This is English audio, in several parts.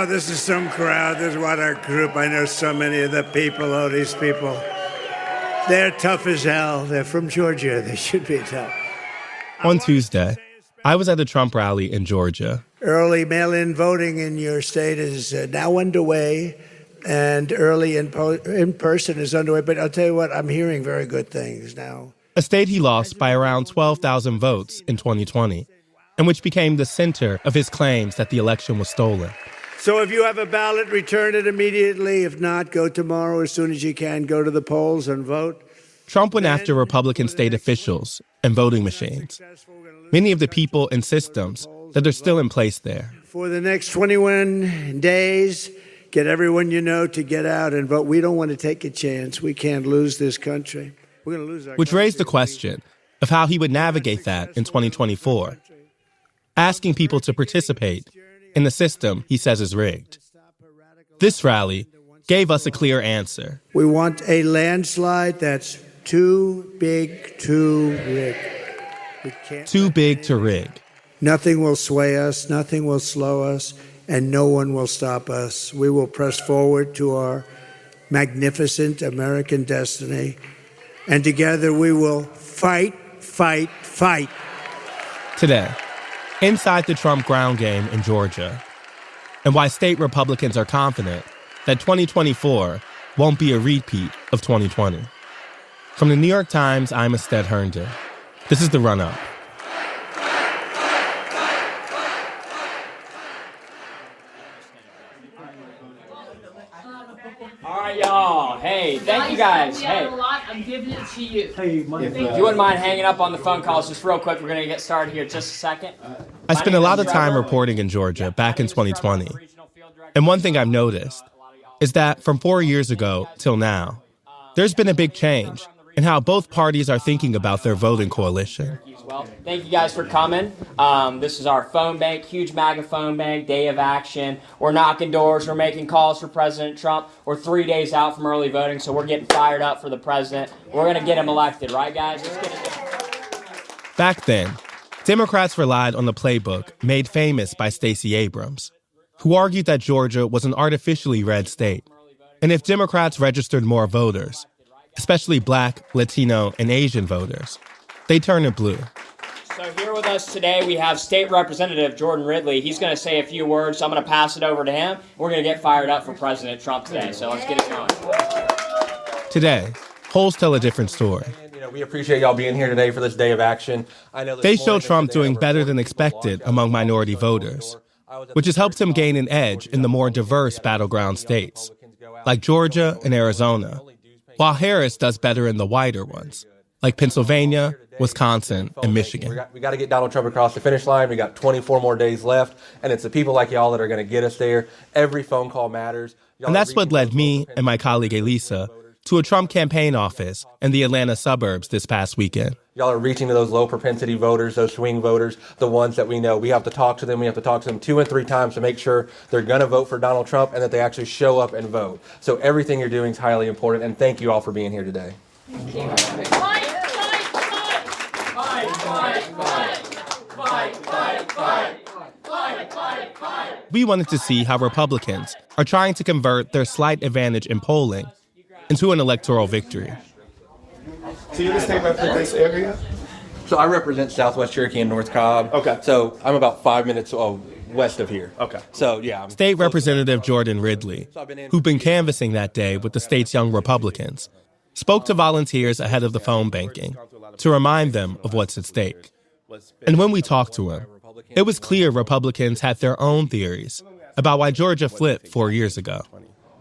Oh, this is some crowd. This is what our group. I know so many of the people. Oh, these people. They're tough as hell. They're from Georgia. They should be tough. On Tuesday, I was at a Trump rally in Georgia. Early mail-in voting in your state is now underway, and early in-person is underway. But I'll tell you what, I'm hearing very good things now. A state he lost by around 12,000 votes in 2020, and which became the center of his claims that the election was stolen. So if you have a ballot, return it immediately. If not, go tomorrow as soon as you can. Go to the polls and vote. Trump went after Republican state officials and voting machines, many of the people and systems that are still in place there. For the next 21 days, get everyone you know to get out and vote. We don't want to take a chance. We can't lose this country. We're going to lose our Which country. raised the question of how he would navigate that in 2024, asking people to participate in the system he says is rigged. This rally gave us a clear answer. We want a landslide that's too big to rig. Too big to rig. Nothing will sway us, nothing will slow us, and no one will stop us. We will press forward to our magnificent American destiny, and together we will fight, fight, fight. Today, inside the Trump ground game in Georgia, and why state Republicans are confident that 2024 won't be a repeat of 2020. From the New York Times, I'm Ested Herndon. This is The Run-Up. All right, y'all. Hey, thank you guys. Hey, I'm giving it to you. if you wouldn't mind hanging up on the phone calls just real quick, we're going to get started here in just a second. I spent a lot of time reporting in Georgia back in 2020. And one thing I've noticed is that from 4 years ago till now, there's been a big change in how both parties are thinking about their voting coalition. Well, thank you guys for coming. This is our phone bank, huge MAGA phone bank, day of action. We're knocking doors. We're making calls for President Trump. We're 3 days out from early voting, so we're getting fired up for the president. We're going to get him elected, right, guys? Let's get it done. Back then, Democrats relied on the playbook made famous by Stacey Abrams, who argued that Georgia was an artificially red state. And if Democrats registered more voters, especially Black, Latino, and Asian voters, they turn it blue. So here with us today, we have State Representative Jordan Ridley. He's going to say a few words, so I'm going to pass it over to him. We're going to get fired up for President Trump today, so let's get it going. Today, polls tell a different story. We appreciate y'all being here today for this day of action. They show Trump doing better than expected among minority voters, which has helped him gain an edge in the more diverse battleground states, like Georgia and Arizona, while Harris does better in the whiter ones, like Pennsylvania, Wisconsin, and Michigan. We got to get Donald Trump across the finish line. We got 24 more days left, and it's the people like y'all that are going to get us there. Every phone call matters. And that's what led me and my colleague Elisa to a Trump campaign office in the Atlanta suburbs this past weekend. Y'all are reaching to those low propensity voters, those swing voters, the ones that we know. We have to talk to them. We have to talk to them 2 and 3 times to make sure they're going to vote for Donald Trump and that they actually show up and vote. So everything you're doing is highly important, and thank you all for being here today. We wanted to see how Republicans are trying to convert their slight advantage in polling into an electoral victory. So you're the state rep for this area? So I represent Southwest Cherokee and North Cobb. Okay. So I'm about 5 minutes west of here. Okay. So yeah. State Representative Jordan Ridley, who'd been canvassing that day with the state's young Republicans, spoke to volunteers ahead of the phone banking to remind them of what's at stake. And when we talked to him, it was clear Republicans had their own theories about why Georgia flipped 4 years ago.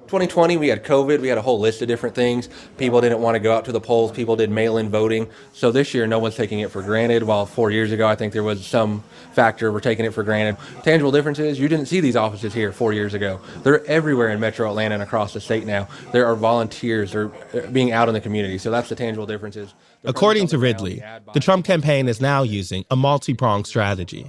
2020, we had COVID. We had a whole list of different things. People didn't want to go out to the polls. People did mail-in voting. So this year, no one's taking it for granted. While 4 years ago, I think there was some factor we're taking it for granted. Tangible difference is you didn't see these offices here 4 years ago. They're everywhere in Metro Atlanta and across the state now. There are volunteers. They're being out in the community. So that's the tangible differences. According to Ridley, the Trump campaign is now using a multi-pronged strategy.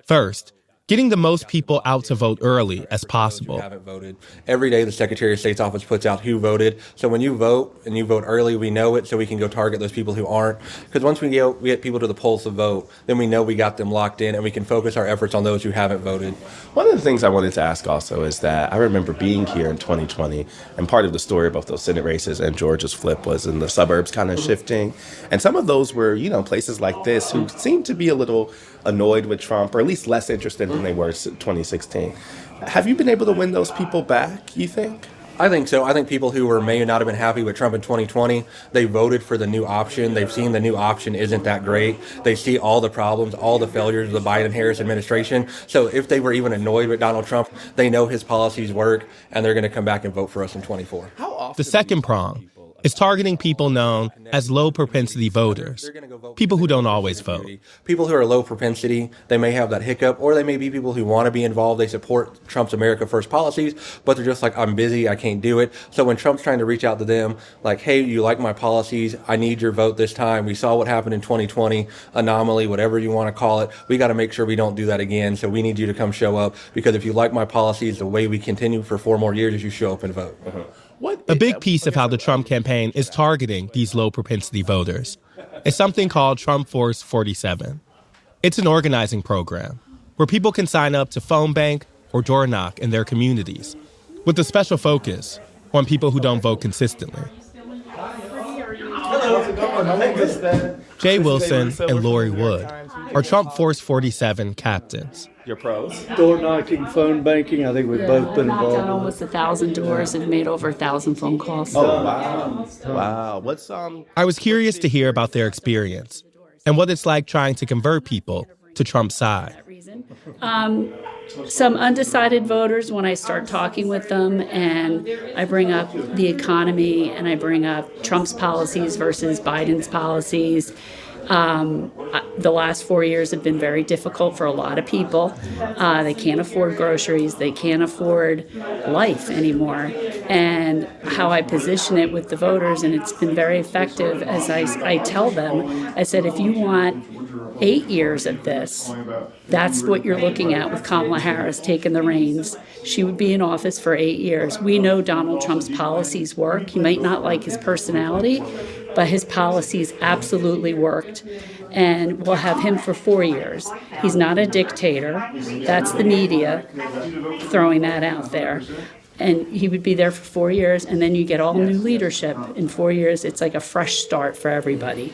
First, getting the most people out to vote early as Who possible. haven't voted. Every day the Secretary of State's office puts out who voted. So when you vote and you vote early, we know it so we can go target those people who aren't. Because once we get people to the polls to vote, then we know we got them locked in and we can focus our efforts on those who haven't voted. One of the things I wanted to ask also is that I remember being here in 2020, and part of the story of both those Senate races and Georgia's flip was in the suburbs kind of shifting. And some of those were, places like this who seemed to be a little annoyed with Trump, or at least less interested than they were in 2016. Have you been able to win those people back, you think? I think so. I think people who may not have been happy with Trump in 2020, they voted for the new option. They've seen the new option isn't that great. They see all the problems, all the failures of the Biden-Harris administration. So if they were even annoyed with Donald Trump, they know his policies work, and they're going to come back and vote for us in 24. The second prong is targeting people known as low-propensity voters, people who don't always vote. People who are low propensity, they may have that hiccup, or they may be people who want to be involved. They support Trump's America First policies, but they're just like, I'm busy, I can't do it. So when Trump's trying to reach out to them, like, hey, you like my policies, I need your vote this time. We saw what happened in 2020, anomaly, whatever you want to call it. We got to make sure we don't do that again. So we need you to come show up, because if you like my policies, the way we continue for 4 more years is you show up and vote. A big piece of how the Trump campaign is targeting these low-propensity voters is something called Trump Force 47. It's an organizing program where people can sign up to phone bank or door knock in their communities, with a special focus on people who don't vote consistently. Jay Wilson and Lori Wood are Trump Force 47 captains. Your pros? Door knocking, phone banking, I think we've both been Knocked out involved. almost 1,000 doors and made over 1,000 phone calls. Oh, wow. Wow. What's I was curious to hear about their experience and what it's like trying to convert people to Trump's side. Some undecided voters, when I start talking with them and I bring up the economy and I bring up Trump's policies versus Biden's policies, the last 4 years have been very difficult for a lot of people. They can't afford groceries. They can't afford life anymore. And how I position it with the voters, and it's been very effective, as I tell them, I said, if you want 8 years of this, that's what you're looking at with Kamala Harris taking the reins. She would be in office for 8 years. We know Donald Trump's policies work. You might not like his personality, but his policies absolutely worked. And we'll have him for 4 years. He's not a dictator. That's the media throwing that out there. And he would be there for 4 years, and then you get all new leadership. In 4 years, it's like a fresh start for everybody.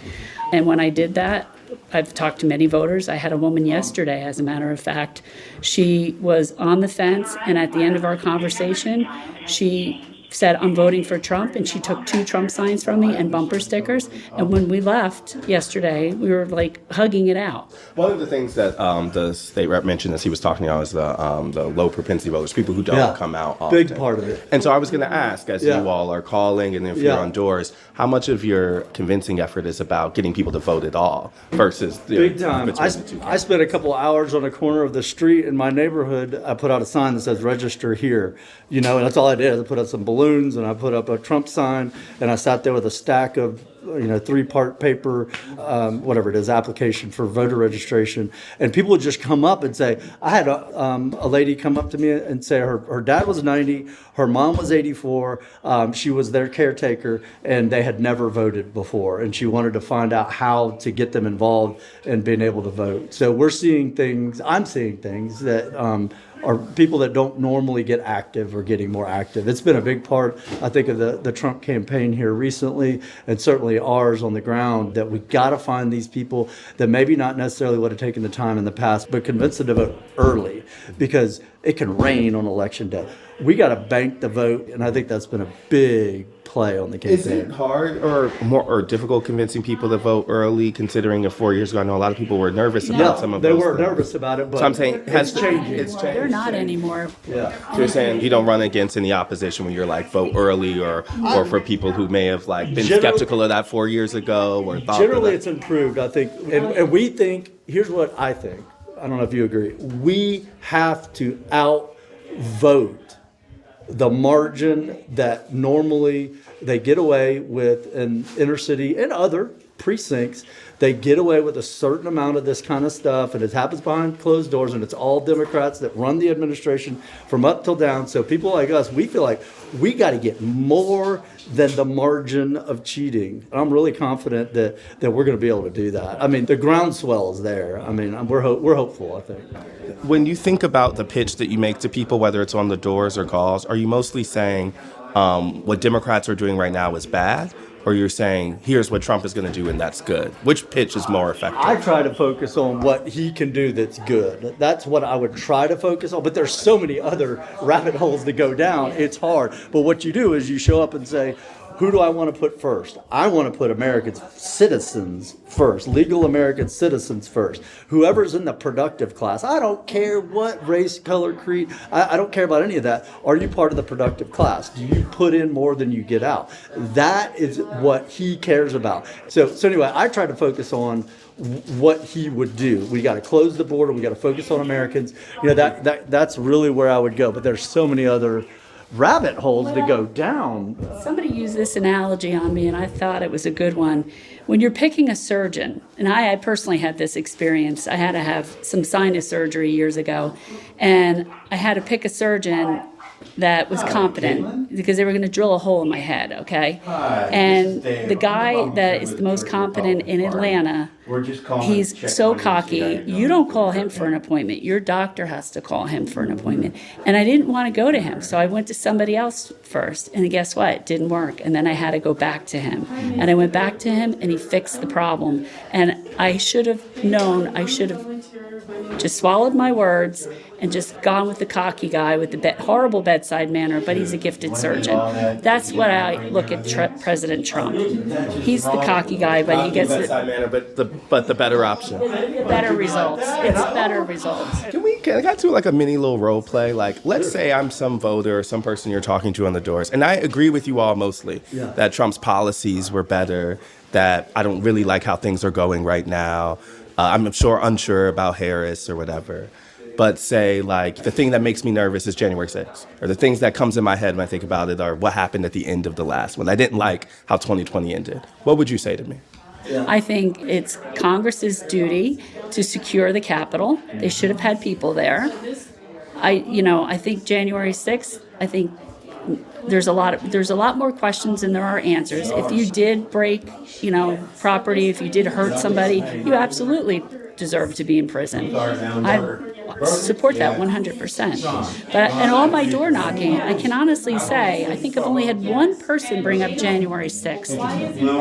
And when I did that, I've talked to many voters. I had a woman yesterday, as a matter of fact. She was on the fence, and at the end of our conversation, she said, I'm voting for Trump, and she took 2 Trump signs from me and bumper stickers. And when we left yesterday, we were like hugging it out. One of the things that the state rep mentioned as he was talking about is the low propensity voters, people who don't come out often. Big part of it. And so I was going to ask, as you all are calling and if you're on doors, how much of your convincing effort is about getting people to vote at all versus Big time. between the two I spent a couple hours on a corner of the street in my neighborhood. I put out a sign that says register here, and that's all I did. I put out some balloons and I put up a Trump sign, and I sat there with a stack of 3-part paper, whatever it is, application for voter registration. And people would just come up and say, I had a lady come up to me and say her dad was 90, her mom was 84, she was their caretaker, and they had never voted before. And she wanted to find out how to get them involved and being able to vote. So I'm seeing things that are people that don't normally get active or getting more active. It's been a big part, I think, of the Trump campaign here recently, and certainly ours on the ground, that we got to find these people that maybe not necessarily would have taken the time in the past, but convince them to vote early, because it can rain on election day. We got to bank the vote, and I think that's been a big play on the campaign. Is it hard or difficult convincing people to vote early, considering 4 years ago, I know a lot of people were nervous about some of they those were things. nervous about it, but So I'm saying, it's changing. It's changed. They're not anymore. Yeah. So you're saying you don't run against any opposition when you're like vote early, or for people who may have been skeptical of that 4 years ago or thought Generally, that. it's improved, I think. And we think, here's what I think. I don't know if you agree. We have to outvote the margin that normally they get away with in inner city and other precincts, they get away with a certain amount of this kind of stuff, and it happens behind closed doors, and it's all Democrats that run the administration from up till down. So people like us, we feel like we got to get more than the margin of cheating. And I'm really confident that we're going to be able to do that. I mean, the groundswell is there. I mean, we're hopeful, I think. When you think about the pitch that you make to people, whether it's on the doors or calls, are you mostly saying what Democrats are doing right now is bad? Or you're saying, here's what Trump is going to do and that's good? Which pitch is more effective? I try to focus on what he can do that's good. That's what I would try to focus on. But there's so many other rabbit holes to go down. It's hard. But what you do is you show up and say, who do I want to put first? I want to put American citizens first, legal American citizens first. Whoever's in the productive class, I don't care what race, color, creed, I don't care about any of that. Are you part of the productive class? Do you put in more than you get out? That is what he cares about. So anyway, I try to focus on what he would do. We got to close the border. We got to focus on Americans. You know, that's really where I would go. But there's so many other rabbit holes to go down. Somebody used this analogy on me, and I thought it was a good one. When you're picking a surgeon, and I personally had this experience, I had to have some sinus surgery years ago, and I had to pick a surgeon that was competent because they were going to drill a hole in my head, okay? And the guy that is the most competent in Atlanta, he's so cocky, you don't call him for an appointment. Your doctor has to call him for an appointment. And I didn't want to go to him, so I went to somebody else first. And guess what? It didn't work. And then I had to go back to him. And I went back to him, and he fixed the problem. And I should have known, I should have just swallowed my words and just gone with the cocky guy with the horrible bedside manner, but he's a gifted surgeon. That's what I look at President Trump. He's the cocky guy, but he gets bedside manner, but the better option. Better results. It's better results. Can I do like a mini little role play? Like, let's say I'm some voter or some person you're talking to on the doors, and I agree with you all mostly that Trump's policies were better, that I don't really like how things are going right now. I'm unsure about Harris or whatever. But say, like, the thing that makes me nervous is January 6th. Or the things that comes in my head when I think about it are what happened at the end of the last one. I didn't like how 2020 ended. What would you say to me? I think it's Congress's duty to secure the Capitol. They should have had people there. I think January 6th, I think there's a lot more questions than there are answers. If you did break, property, if you did hurt somebody, you absolutely deserve to be in prison. I support that 100%. But in all my door knocking, I can honestly say I think I've only had one person bring up January 6th.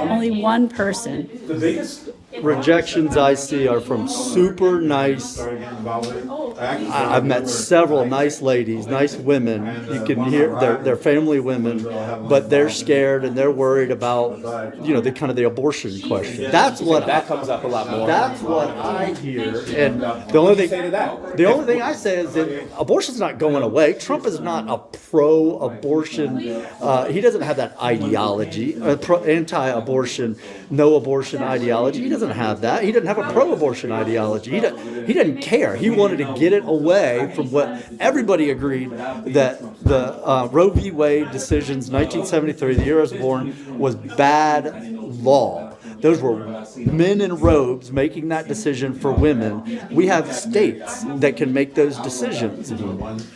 Only one person. The biggest rejections I see are from super nice. I've met several nice ladies, nice women. You can hear they're family women, but they're scared and they're worried about the kind of the abortion question. That's what that comes up a lot more. That's what I hear. And the only thing I say is that abortion's not going away. Trump is not a pro-abortion. He doesn't have that ideology, anti-abortion, no abortion ideology. He doesn't have that. He doesn't have a pro-abortion ideology. He doesn't care. He wanted to get it away from what everybody agreed that the Roe v. Wade decisions, 1973, the year I was born, was bad law. Those were men in robes making that decision for women. We have states that can make those decisions.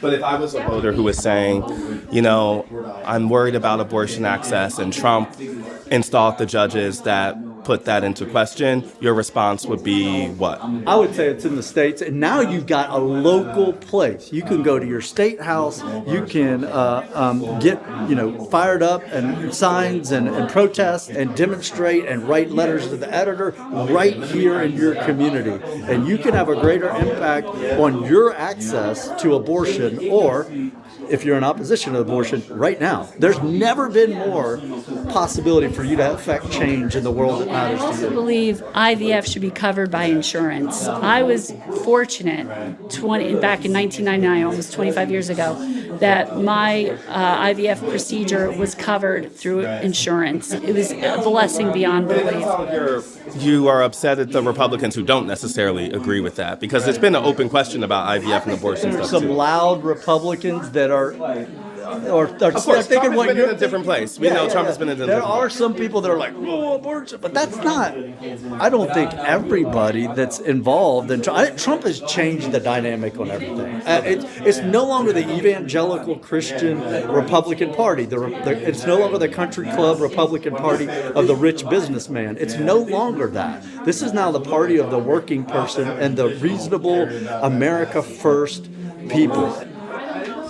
But if I was a voter who was saying, I'm worried about abortion access, and Trump installed the judges that put that into question, your response would be what? I would say it's in the states, and now you've got a local place. You can go to your state house. You can get fired up and signs and protest and demonstrate and write letters to the editor right here in your community, and you can have a greater impact on your access to abortion, or if you're in opposition to abortion right now. There's never been more possibility for you to affect change in the world that matters to you. I also believe IVF should be covered by insurance. I was fortunate back in 1999, almost 25 years ago, that my IVF procedure was covered through insurance. It was a blessing beyond belief. You are upset at the Republicans who don't necessarily agree with that, because there's been an open question about IVF and abortion There's stuff some too. loud Republicans that are or Of course, thinking Trump what has been you're in a different place. We know Trump has been in a different There place. are some people that are like, oh, abortion, but that's not. I don't think everybody that's involved in Trump has changed the dynamic on everything. It's no longer the evangelical Christian Republican Party. It's no longer the country club Republican Party of the rich businessman. It's no longer that. This is now the party of the working person and the reasonable America First people.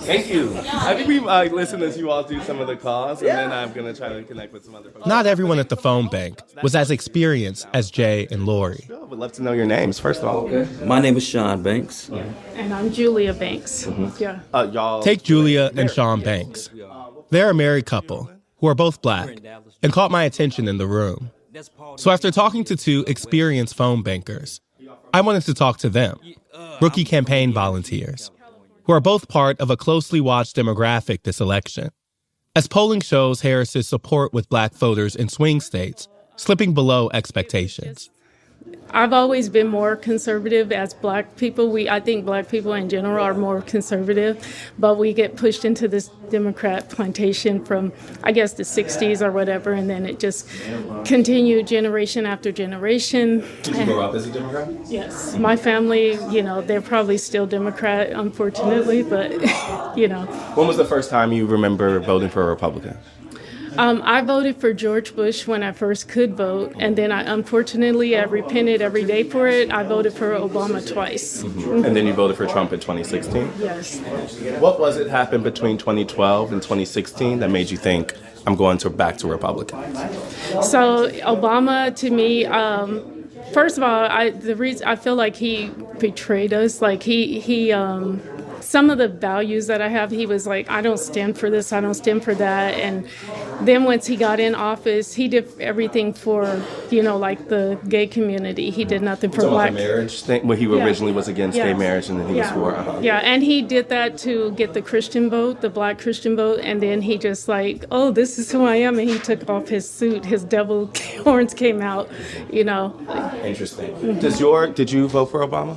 Thank you. I think we listen as you all do some of the calls, and then I'm going to try to connect with some other folks. Not everyone at the phone bank was as experienced as Jay and Lori. I would love to know your names, first of all. My name is Sean Banks. And I'm Julia Banks. Yeah. Y'all. Take Julia and Sean Banks. They're a married couple who are both black and caught my attention in the room. So after talking to two experienced phone bankers, I wanted to talk to them, rookie campaign volunteers, who are both part of a closely watched demographic this election. As polling shows Harris's support with black voters in swing states slipping below expectations. I've always been more conservative as black people. I think black people in general are more conservative, but we get pushed into this Democrat plantation from, I guess, the 60s or whatever, and then it just continued generation after generation. Did you grow up as a Democrat? Yes. My family, they're probably still Democrat, unfortunately, but, When was the first time you remember voting for a Republican? I voted for George Bush when I first could vote, and then I repented every day for it. I voted for Obama twice. Mm-hmm. And then you voted for Trump in 2016? Yes. What was it happened between 2012 and 2016 that made you think, I'm going back to Republicans? So Obama, to me, first of all, I feel like he betrayed us. Like he some of the values that I have, he was like, I don't stand for this, I don't stand for that. And then once he got in office, he did everything for, like the gay community. He did nothing for black. The marriage thing, when he originally was against gay marriage, and then he was for. Yeah, and he did that to get the Christian vote, the black Christian vote, and then he just like, oh, this is who I am, and he took off his suit, his devil horns came out, Interesting. Did you vote for Obama?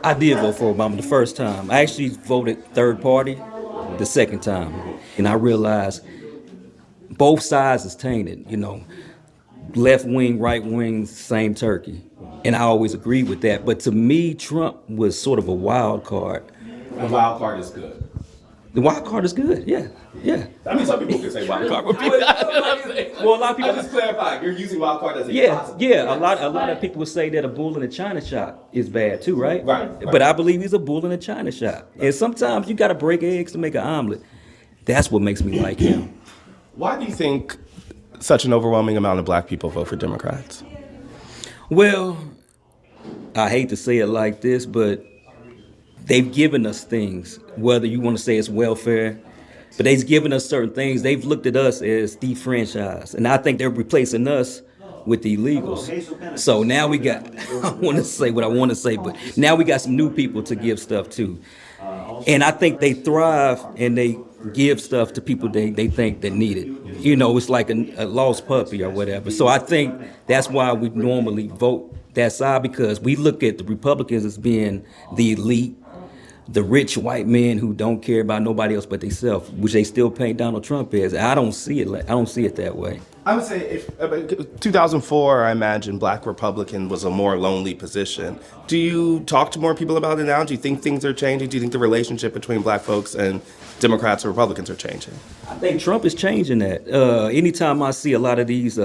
I did vote for Obama the first time. I actually voted third party the second time. And I realized both sides is tainted, left wing, right wing, same turkey. And I always agreed with that. But to me, Trump was sort of a wild card. The wild card is good. The wild card is good, yeah. I mean, some people can say wild card. Well, a lot of people. I just clarify. You're using wild card as a Yeah. A lot of people say that a bull in a china shop is bad too, right? Right. But I believe he's a bull in a china shop. And sometimes you got to break eggs to make an omelet. That's what makes me like him. Why do you think such an overwhelming amount of black people vote for Democrats? Well, I hate to say it like this, but they've given us things, whether you want to say it's welfare, but they've given us certain things. They've looked at us as defranchised, and I think they're replacing us with the illegals. So now we got, I want to say what I want to say, but now we got some new people to give stuff to. And I think they thrive and they give stuff to people they think that need it. It's like a lost puppy or whatever. So I think that's why we normally vote that side, because we look at the Republicans as being the elite, the rich white men who don't care about nobody else but themselves, which they still paint Donald Trump as. I don't see it that way. I would say if 2004, I imagine black Republican was a more lonely position. Do you talk to more people about it now? Do you think things are changing? Do you think the relationship between black folks and Democrats or Republicans are changing? I think Trump is changing that. Anytime I see a lot of these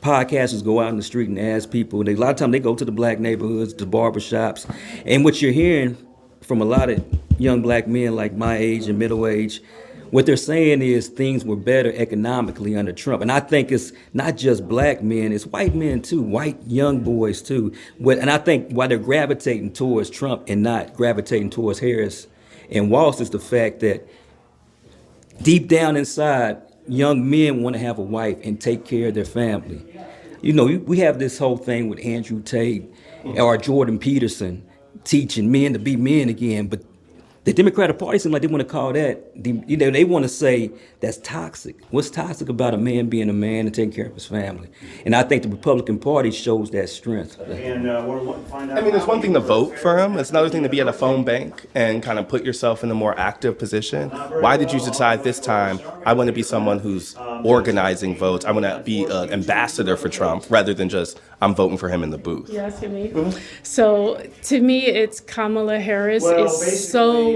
podcasters go out in the street and ask people, a lot of times they go to the black neighborhoods, the barbershops, and what you're hearing from a lot of young black men like my age and middle age, what they're saying is things were better economically under Trump. And I think it's not just black men, it's white men too, white young boys too. And I think why they're gravitating towards Trump and not gravitating towards Harris and Walz is the fact that deep down inside, young men want to have a wife and take care of their family. We have this whole thing with Andrew Tate or Jordan Peterson teaching men to be men again, but The Democratic Party seems like they want to call that, they want to say that's toxic. What's toxic about a man being a man and taking care of his family? And I think the Republican Party shows that strength. I mean, it's one thing to vote for him. It's another thing to be at a phone bank and kind of put yourself in a more active position. Why did you decide this time, I want to be someone who's organizing votes. I want to be an ambassador for Trump rather than just, I'm voting for him in the booth. You asking me? So to me, it's Kamala Harris is so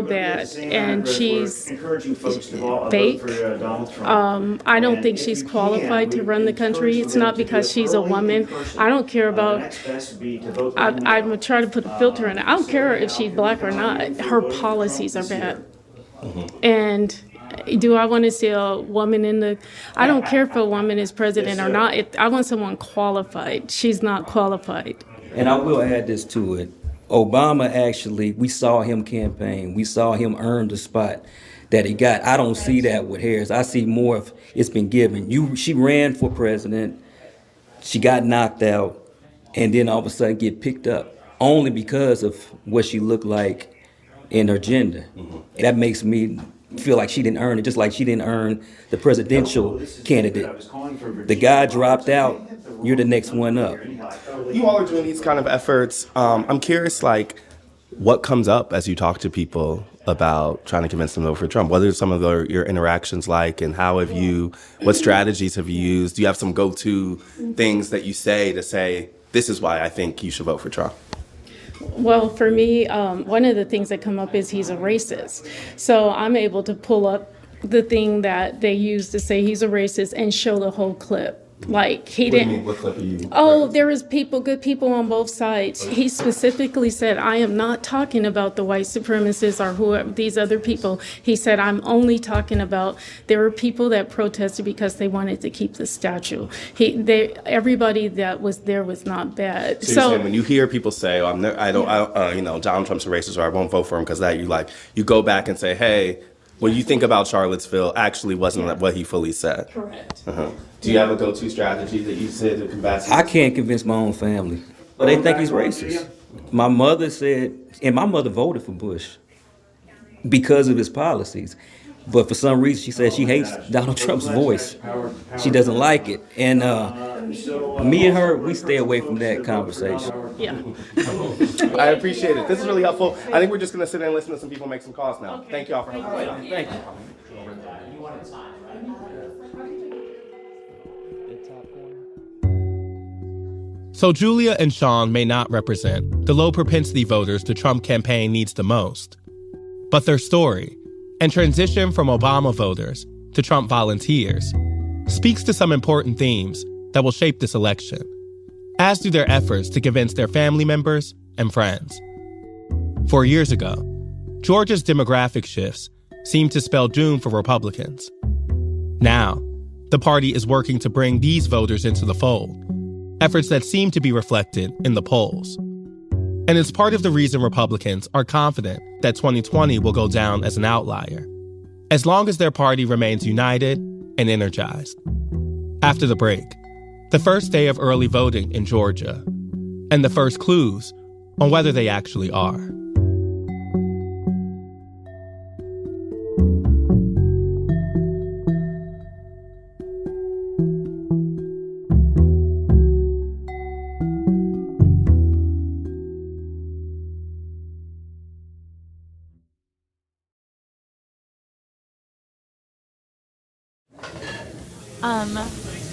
bad, and she's fake. I don't think she's qualified to run the country. It's not because she's a woman. I don't care about. I'm gonna try to put a filter in it. I don't care if she's black or not. Her policies are bad, and. Do I want to see a woman in the... I don't care if a woman is president or not. I want someone qualified. She's not qualified. And I will add this to it. Obama actually, we saw him campaign. We saw him earn the spot that he got. I don't see that with Harris. I see more of it's been given. She ran for president. She got knocked out. And then all of a sudden get picked up. Only because of what she looked like in her gender. That makes me... feel like she didn't earn it, just like she didn't earn the presidential candidate. The guy dropped out, you're the next one up. You all are doing these kind of efforts. I'm curious, like, what comes up as you talk to people about trying to convince them to vote for Trump? What are some of your interactions like, and what strategies have you used? Do you have some go-to things that you say, this is why I think you should vote for Trump? Well, for me, one of the things that come up is he's a racist. So I'm able to pull up the thing that they use to say he's a racist and show the whole clip. Like he didn't. What clip are you? Oh, there is good people on both sides. He specifically said, "I am not talking about the white supremacists or whoever these other people." He said, "I'm only talking about there were people that protested because they wanted to keep the statue." Everybody that was there was not bad. So you're saying when you hear people say, Donald Trump's a racist, or I won't vote for him because that, you go back and say, hey, what you think about Charlottesville actually wasn't what he fully said. Correct. Do you have a go-to strategy that you said to combat? I can't convince my own family, but they think he's racist. My mother said, and my mother voted for Bush because of his policies. But for some reason, she said she hates Donald Trump's voice. She doesn't like it. And me and her, we stay away from that conversation. Yeah. I appreciate it. This is really helpful. I think we're just going to sit and listen to some people make some calls now. Okay. Thank you all for helping. Thank you. So Julia and Sean may not represent the low-propensity voters the Trump campaign needs the most. But their story, and transition from Obama voters to Trump volunteers, speaks to some important themes that will shape this election, as do their efforts to convince their family members and friends. 4 years ago, Georgia's demographic shifts seemed to spell doom for Republicans. Now, the party is working to bring these voters into the fold, efforts that seem to be reflected in the polls. And it's part of the reason Republicans are confident that 2020 will go down as an outlier, as long as their party remains united and energized. After the break, the first day of early voting in Georgia, and the first clues on whether they actually are.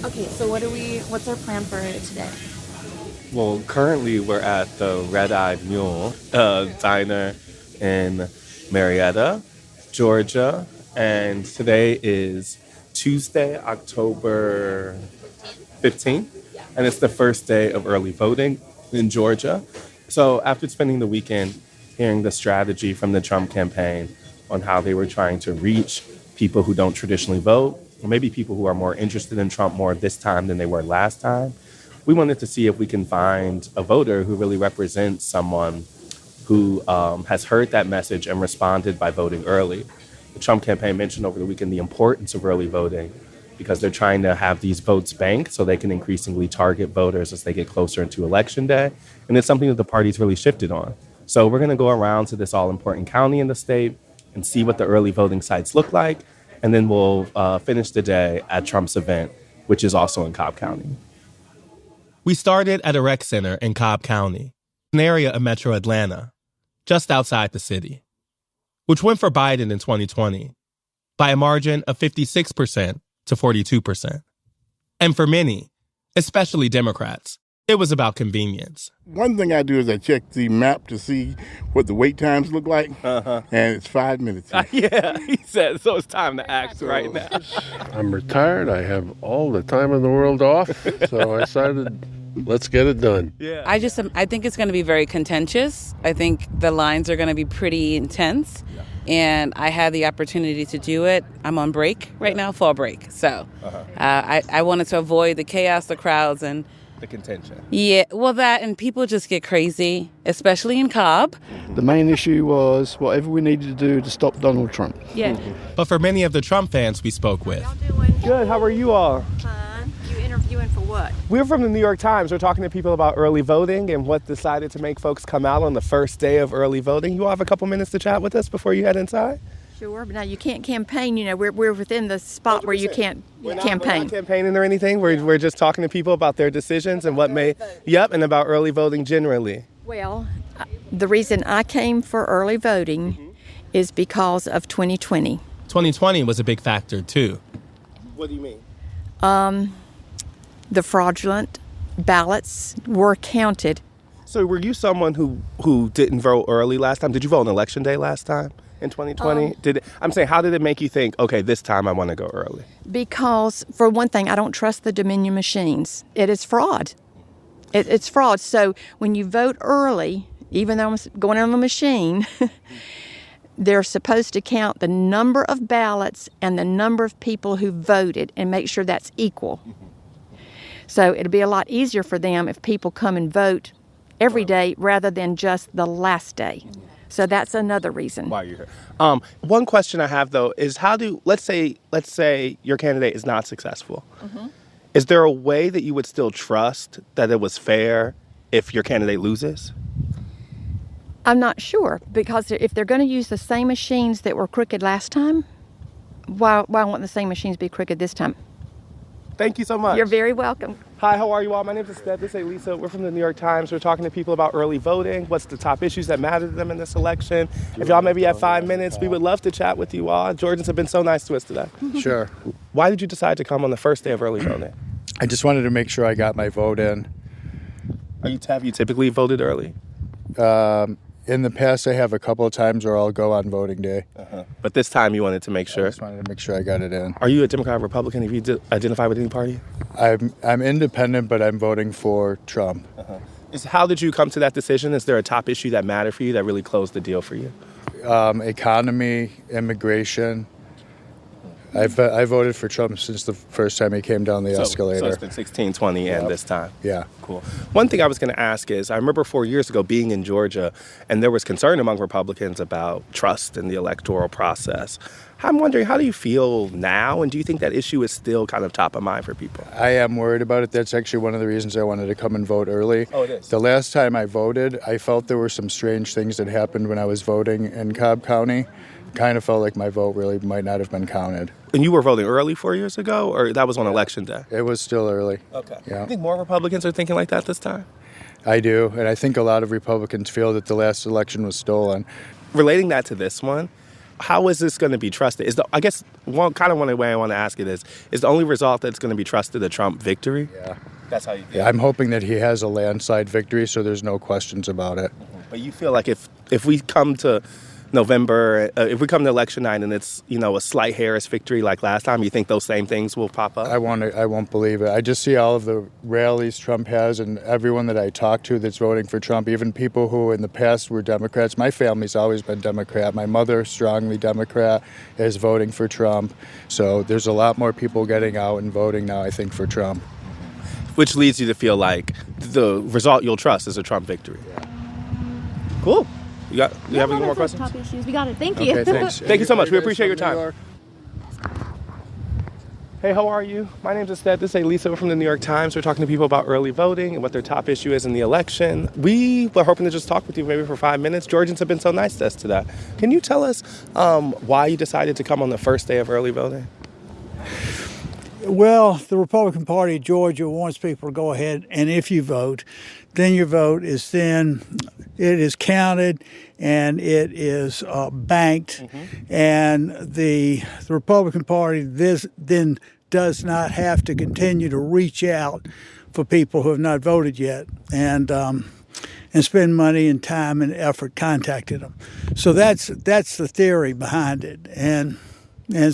Okay, so what's our plan for today? Well, currently we're at the Red Eyed Mule diner in Marietta, Georgia. And today is Tuesday, October 15th. And it's the first day of early voting in Georgia. So after spending the weekend hearing the strategy from the Trump campaign on how they were trying to reach people who don't traditionally vote, or maybe people who are more interested in Trump more this time than they were last time, we wanted to see if we can find a voter who really represents someone who has heard that message and responded by voting early. The Trump campaign mentioned over the weekend the importance of early voting because they're trying to have these votes banked so they can increasingly target voters as they get closer into Election Day. And it's something that the party's really shifted on. So we're going to go around to this all-important county in the state and see what the early voting sites look like. And then we'll finish the day at Trump's event, which is also in Cobb County. We started at a rec center in Cobb County, an area of Metro Atlanta, just outside the city, which went for Biden in 2020 by a margin of 56% to 42%. And for many, especially Democrats, it was about convenience. One thing I do is I check the map to see what the wait times look like, and it's 5 minutes. Yeah, he said, so it's time to act right now. I'm retired. I have all the time in the world off, so I decided, let's get it done. Yeah. I think it's going to be very contentious. I think the lines are going to be pretty intense. And I had the opportunity to do it. I'm on break right now, fall break. So I wanted to avoid the chaos, the crowds, and the contention. Yeah, well, that and people just get crazy, especially in Cobb. The main issue was whatever we needed to do to stop Donald Trump. Yeah. But for many of the Trump fans we spoke with, Good. How are you all? Fine. You interviewing for what? We're from the New York Times. We're talking to people about early voting and what decided to make folks come out on the first day of early voting. You all have a couple minutes to chat with us before you head inside? Sure, but now you can't campaign. You know, we're within the spot where you can't campaign. We're not campaigning or anything. We're just talking to people about their decisions and what may, and about early voting generally. Well, the reason I came for early voting is because of 2020. 2020 was a big factor, too. What do you mean? The fraudulent ballots were counted. So were you someone who didn't vote early last time? Did you vote on Election Day last time in 2020? I'm saying, how did it make you think, okay, this time I want to go early? Because, for one thing, I don't trust the Dominion machines. It is fraud. It's fraud. So when you vote early, even though I'm going on the machine, they're supposed to count the number of ballots and the number of people who voted and make sure that's equal. So it'll be a lot easier for them if people come and vote every day rather than just the last day. So that's another reason. Why you're here. One question I have, though, is let's say your candidate is not successful. Is there a way that you would still trust that it was fair if your candidate loses? I'm not sure, because if they're going to use the same machines that were crooked last time, why won't the same machines be crooked this time? Thank you so much. You're very welcome. Hi, how are you all? My name is Estelle. This is Lisa. We're from the New York Times. We're talking to people about early voting. What's the top issues that matter to them in this election? If y'all maybe have 5 minutes, we would love to chat with you all. Georgians have been so nice to us today. Sure. Why did you decide to come on the first day of early voting? I just wanted to make sure I got my vote in. Have you typically voted early? In the past, I have a couple of times where I'll go on voting day. But this time you wanted to make sure? I just wanted to make sure I got it in. Are you a Democrat or Republican? Have you identified with any party? I'm independent, but I'm voting for Trump. How did you come to that decision? Is there a top issue that mattered for you that really closed the deal for you? Economy, immigration. I voted for Trump since the first time he came down the escalator. So it's been 16, 20, and this time. Yeah. Cool. One thing I was going to ask is, I remember 4 years ago being in Georgia, and there was concern among Republicans about trust in the electoral process. I'm wondering, how do you feel now, and do you think that issue is still kind of top of mind for people? I am worried about it. That's actually one of the reasons I wanted to come and vote early. Oh, it is? The last time I voted, I felt there were some strange things that happened when I was voting in Cobb County. Kind of felt like my vote really might not have been counted. And you were voting early 4 years ago, or that was on Election Day? It was still early. Okay. Yeah. I think more Republicans are thinking like that this time? I do, and I think a lot of Republicans feel that the last election was stolen. Relating that to this one, how is this going to be trusted? One way I want to ask it is the only result that's going to be trusted a Trump victory? Yeah. That's how you feel? Yeah, I'm hoping that he has a landslide victory, so there's no questions about it. But you feel like if we come to November, if we come to election night and it's, a slight Harris victory like last time, you think those same things will pop up? I won't believe it. I just see all of the rallies Trump has, and everyone that I talk to that's voting for Trump, even people who in the past were Democrats. My family's always been Democrat. My mother, strongly Democrat, is voting for Trump. So there's a lot more people getting out and voting now, I think, for Trump. Which leads you to feel like the result you'll trust is a Trump victory. Yeah. Cool. You have any more questions? Top issues. We got it. Thank you. Okay, thanks. Thank you so much. We appreciate your time. Hey, how are you? My name's Ested. This is Lisa from the New York Times. We're talking to people about early voting and what their top issue is in the election. We were hoping to just talk with you maybe for 5 minutes. Georgians have been so nice to us today. Can you tell us why you decided to come on the first day of early voting? Well, the Republican Party of Georgia wants people to go ahead, and if you vote, then your vote is it is counted and it is banked, and the Republican Party then does not have to continue to reach out for people who have not voted yet and spend money and time and effort contacting them. So that's the theory behind it, and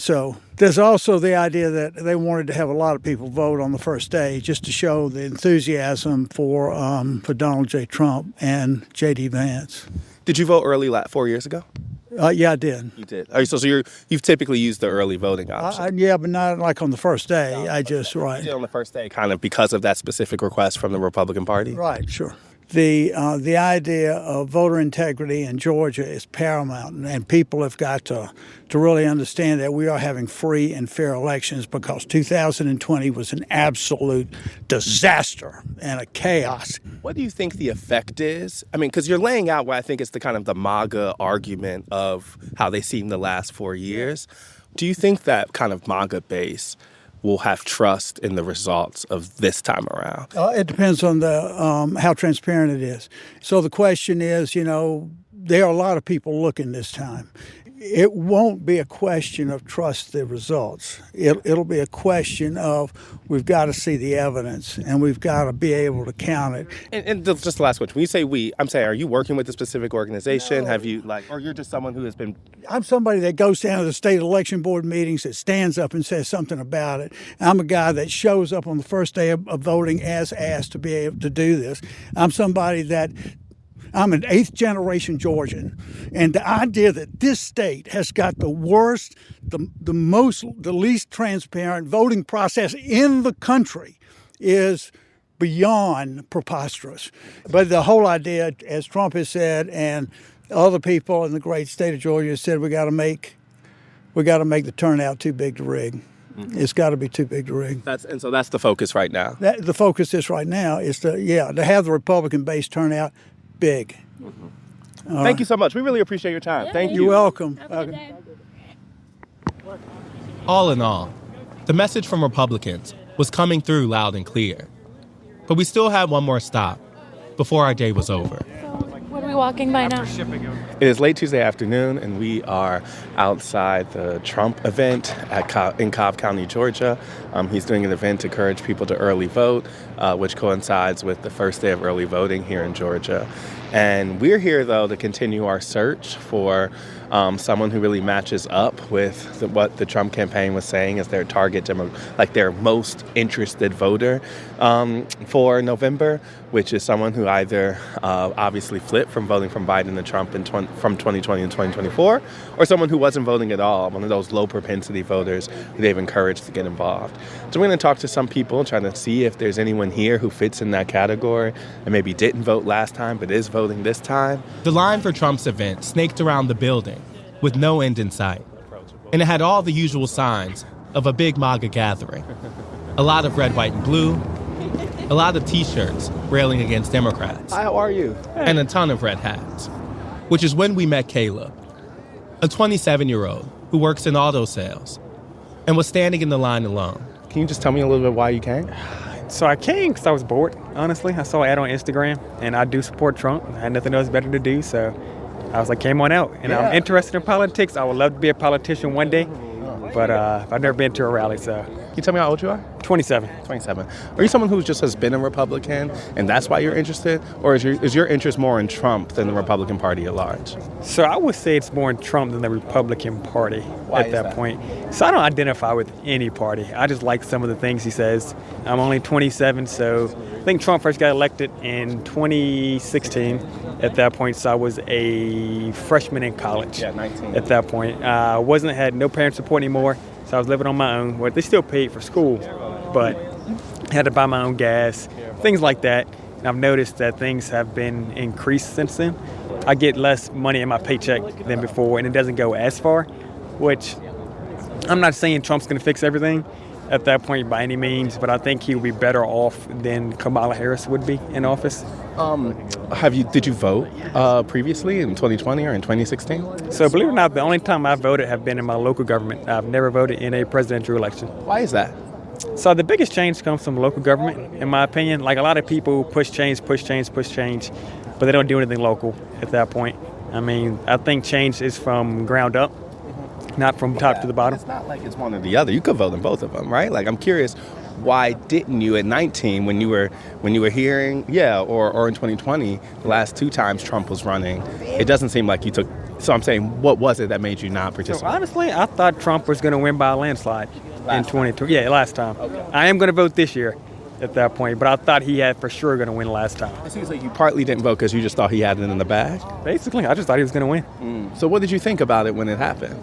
so there's also the idea that they wanted to have a lot of people vote on the first day just to show the enthusiasm for Donald J. Trump and J.D. Vance. Did you vote early 4 years ago? Yeah, I did. You did. So you've typically used the early voting option. Yeah, but not like on the first day. I just You did on the first day, kind of because of that specific request from the Republican Party. Right, sure. The idea of voter integrity in Georgia is paramount, and people have got to really understand that we are having free and fair elections, because 2020 was an absolute disaster and a chaos. What do you think the effect is? I mean, because you're laying out what I think is the kind of the MAGA argument of how they seem the last 4 years. Do you think that kind of MAGA base will have trust in the results of this time around? It depends on how transparent it is. So the question is, there are a lot of people looking this time. It won't be a question of trust the results. It'll be a question of we've got to see the evidence and we've got to be able to count it. And just the last question. When you say we, I'm saying, are you working with a specific organization? No. Have you or you're just someone who has been? I'm somebody that goes down to the state election board meetings, that stands up and says something about it. I'm a guy that shows up on the first day of voting as asked to be able to do this. I'm somebody that I'm an 8th generation Georgian, and the idea that this state has got the worst, the least transparent voting process in the country is beyond preposterous. But the whole idea, as Trump has said, and other people in the great state of Georgia have said, we got to make the turnout too big to rig. It's got to be too big to rig. So that's the focus right now. The focus right now is to have the Republican base turn out big. Thank you so much. We really appreciate your time. Thank you. You're welcome. All in all, the message from Republicans was coming through loud and clear. But we still had one more stop before our day was over. What are we walking by now? It is late Tuesday afternoon, and we are outside the Trump event in Cobb County, Georgia. He's doing an event to encourage people to early vote, which coincides with the first day of early voting here in Georgia. And we're here, though, to continue our search for someone who really matches up with what the Trump campaign was saying as their target demo, like their most interested voter for November, which is someone who either obviously flipped from voting from Biden to Trump from 2020 and 2024, or someone who wasn't voting at all, one of those low propensity voters who they've encouraged to get involved. So we're going to talk to some people, trying to see if there's anyone here who fits in that category and maybe didn't vote last time but is voting this time. The line for Trump's event snaked around the building with no end in sight. And it had all the usual signs of a big MAGA gathering. A lot of red, white, and blue. A lot of T-shirts railing against Democrats. Hi, how are you? And a ton of red hats. Which is when we met Caleb, a 27-year-old who works in auto sales and was standing in the line alone. Can you just tell me a little bit why you came? So I came because I was bored, honestly. I saw an ad on Instagram, and I do support Trump. I had nothing else better to do, so I was like, came on out. And I'm interested in politics. I would love to be a politician one day, but I've never been to a rally, so. Can you tell me how old you are? 27. 27. Are you someone who just has been a Republican, and that's why you're interested? Or is your interest more in Trump than the Republican Party at large? So I would say it's more in Trump than the Republican Party at that point. So I don't identify with any party. I just like some of the things he says. I'm only 27, so I think Trump first got elected in 2016 at that point. So I was a freshman in college 19. At that point. Had no parent support anymore, so I was living on my own. Well, they still paid for school, but had to buy my own gas, things like that. And I've noticed that things have been increased since then. I get less money in my paycheck than before, and it doesn't go as far, which I'm not saying Trump's going to fix everything, at that point by any means, but I think he would be better off than Kamala Harris would be in office. Did you vote previously in 2020 or in 2016? So believe it or not, the only time I voted have been in my local government. I've never voted in a presidential election. Why is that? So the biggest change comes from local government, in my opinion. Like a lot of people push change, but they don't do anything local at that point. I mean, I think change is from ground up, not from top to the bottom. It's not like it's one or the other. You could vote in both of them, right? Like, I'm curious, why didn't you at 19 when you were hearing, or in 2020, the last two times Trump was running, it doesn't seem like you took. So I'm saying, what was it that made you not participate? So honestly, I thought Trump was going to win by a landslide in 2020. Yeah, last time. Okay. I am going to vote this year at that point, but I thought he had for sure going to win last time. It seems like you partly didn't vote because you just thought he had it in the bag? Basically, I just thought he was going to win. So what did you think about it when it happened?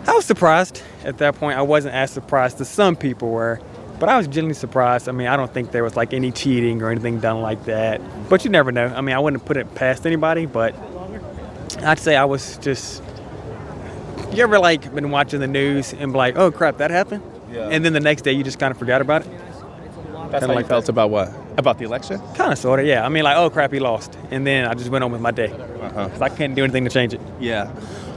I was surprised at that point. I wasn't as surprised as some people were, but I was genuinely surprised. I mean, I don't think there was like any cheating or anything done like that, but you never know. I mean, I wouldn't put it past anybody, but I'd say I was just, you ever like been watching the news and be like, oh crap, that happened? Yeah. And then the next day you just kind of forgot about it? That's how you felt about what? About the election? Kind of, sort of, yeah. I mean, like, oh crap, he lost. And then I just went on with my day. Because I couldn't do anything to change it. Yeah.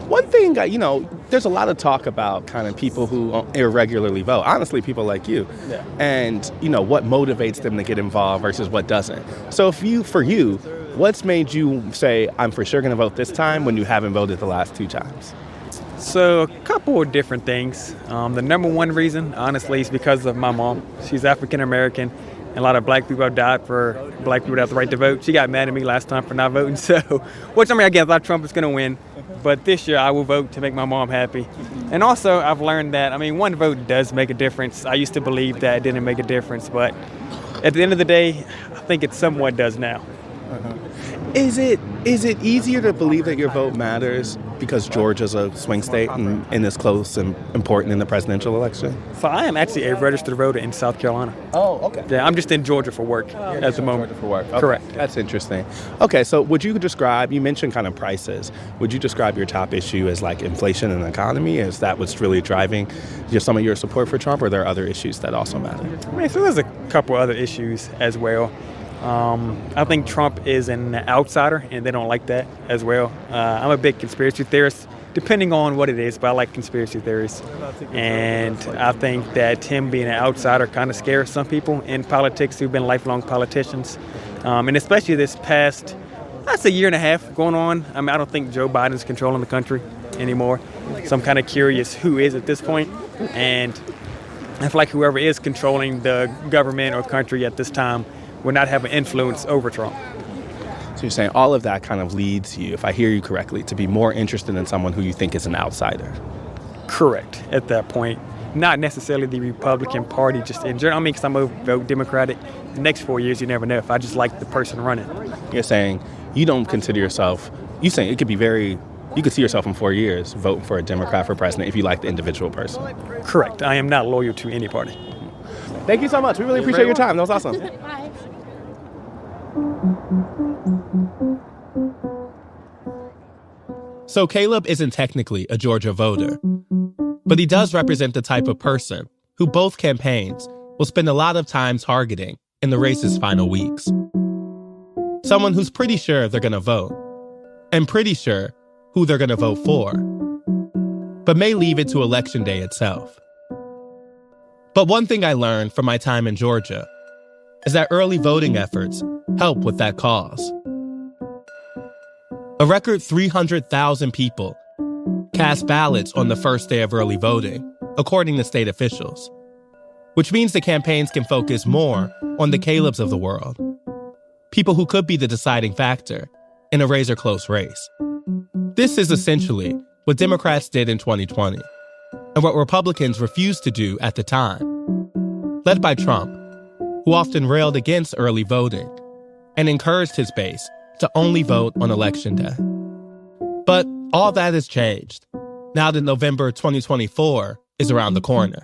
One thing, there's a lot of talk about kind of people who irregularly vote. Honestly, people like you. Yeah. And, what motivates them to get involved versus what doesn't. So for you, what's made you say, I'm for sure going to vote this time when you haven't voted the last two times? So a couple of different things. The number one reason, honestly, is because of my mom. She's African American. And a lot of black people have died for black people to have the right to vote. She got mad at me last time for not voting. I thought Trump was going to win. But this year I will vote to make my mom happy. And also I've learned that, one vote does make a difference. I used to believe that it didn't make a difference, but at the end of the day, I think it somewhat does now. Is it easier to believe that your vote matters because Georgia's a swing state and is close and important in the presidential election? So I am actually a registered voter in South Carolina. Oh, okay. Yeah, I'm just in Georgia for work at the moment. For work. Okay. Correct. That's interesting. Okay, so would you describe, you mentioned kind of prices, would you describe your top issue as like inflation and economy? Is that what's really driving some of your support for Trump, or are there other issues that also matter? So there's a couple other issues as well. I think Trump is an outsider, and they don't like that as well. I'm a big conspiracy theorist, depending on what it is, but I like conspiracy theories. And I think that him being an outsider kind of scares some people in politics who've been lifelong politicians. And especially this past, that's a year and a half going on. I don't think Joe Biden's controlling the country anymore. So I'm kind of curious who is at this point. And I feel like whoever is controlling the government or country at this time will not have an influence over Trump. So you're saying all of that kind of leads you, if I hear you correctly, to be more interested in someone who you think is an outsider. Correct, at that point. Not necessarily the Republican Party, just in general. Because I'm going to vote Democratic. The next 4 years, you never know if I just like the person running. You're saying you don't consider yourself, you're saying it could be you could see yourself in 4 years voting for a Democrat for president if you like the individual person. Correct. I am not loyal to any party. Thank you so much. We really appreciate your time. That was awesome. Bye. So Caleb isn't technically a Georgia voter, but he does represent the type of person who both campaigns will spend a lot of time targeting in the race's final weeks. Someone who's pretty sure they're going to vote, and pretty sure who they're going to vote for, but may leave it to Election Day itself. But one thing I learned from my time in Georgia is that early voting efforts help with that cause. A record 300,000 people cast ballots on the first day of early voting, according to state officials, which means the campaigns can focus more on the Calebs of the world, people who could be the deciding factor in a razor-close race. This is essentially what Democrats did in 2020, and what Republicans refused to do at the time, led by Trump, who often railed against early voting and encouraged his base to only vote on Election Day. But all that has changed now that November 2024 is around the corner.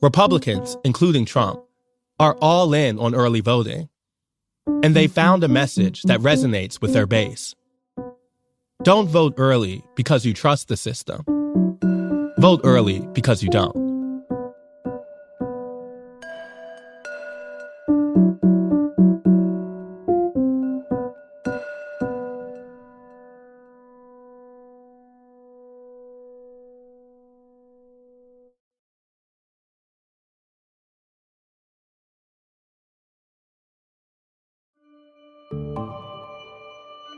Republicans, including Trump, are all in on early voting, and they found a message that resonates with their base. Don't vote early because you trust the system. Vote early because you don't.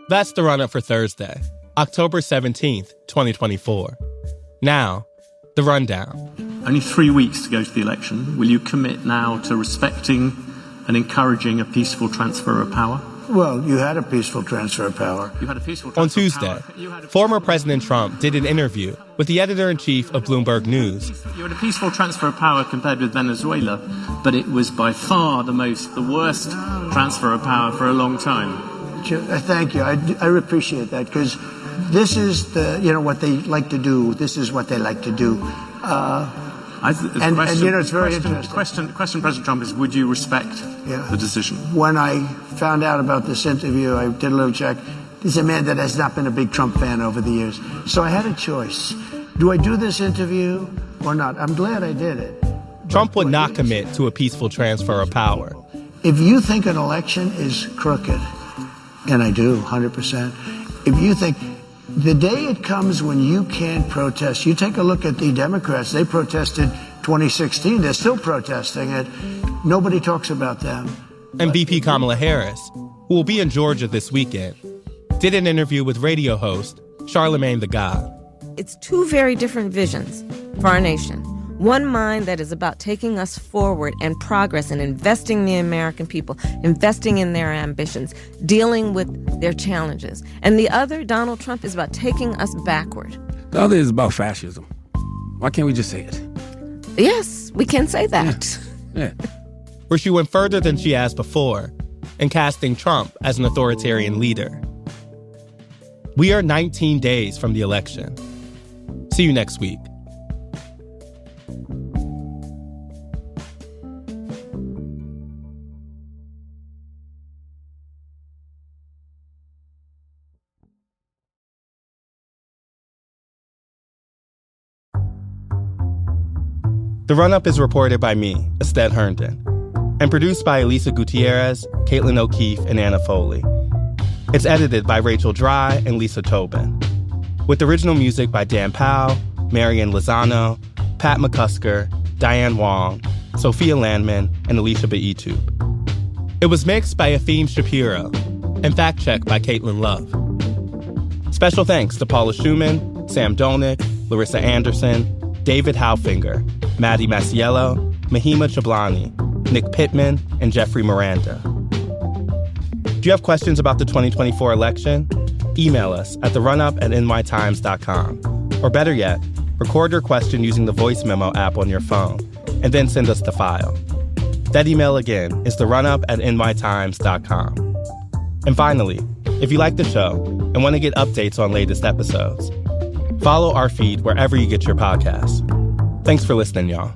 That's the run-up for Thursday, October 17th, 2024. Now, the rundown. Only 3 weeks to go to the election. Will you commit now to respecting and encouraging a peaceful transfer of power? Well, you had a peaceful transfer of power. You had a peaceful On transfer of Tuesday, power. former President Trump did an interview with the editor-in-chief of Bloomberg News. You had a peaceful transfer of power compared with Venezuela, but it was by far the worst transfer of power for a long time. Thank you. I appreciate that, because this is what they like to do. This is what they like to do. It's very interesting. The question, President Trump, is would you respect the decision? When I found out about this interview, I did a little check. He's a man that has not been a big Trump fan over the years. So I had a choice. Do I do this interview or not? I'm glad I did it. Trump would not commit to a peaceful transfer of power. If you think an election is crooked, and I do, 100%, if you think the day it comes when you can't protest, you take a look at the Democrats. They protested 2016. They're still protesting it. Nobody talks about them. And VP Kamala Harris, who will be in Georgia this weekend, did an interview with radio host Charlamagne Tha God. It's two very different visions for our nation. One mind that is about taking us forward and progress and investing in the American people, investing in their ambitions, dealing with their challenges. And the other, Donald Trump, is about taking us backward. The other is about fascism. Why can't we just say it? Yes, we can say that. Yeah. Where she went further than she has before in casting Trump as an authoritarian leader. We are 19 days from the election. See you next week. The Run-Up is reported by me, Ested Herndon, and produced by Elisa Gutierrez, Caitlin O'Keefe, and Anna Foley. It's edited by Rachel Dry and Lisa Tobin, with original music by Dan Powell, Marian Lozano, Pat McCusker, Diane Wong, Sophia Landman, and Alicia Baitub. It was mixed by Efim Shapiro and fact-checked by Caitlin Love. Special thanks to Paula Schumann, Sam Dolnick, Larissa Anderson, David Haufinger, Maddie Masiello, Mahima Chablani, Nick Pittman, and Jeffrey Miranda. Do you have questions about the 2024 election? Email us at therunup@nytimes.com. Or better yet, record your question using the voice memo app on your phone, and then send us the file. That email again is therunup@nytimes.com. And finally, if you like the show and want to get updates on latest episodes, follow our feed wherever you get your podcasts. Thanks for listening, y'all.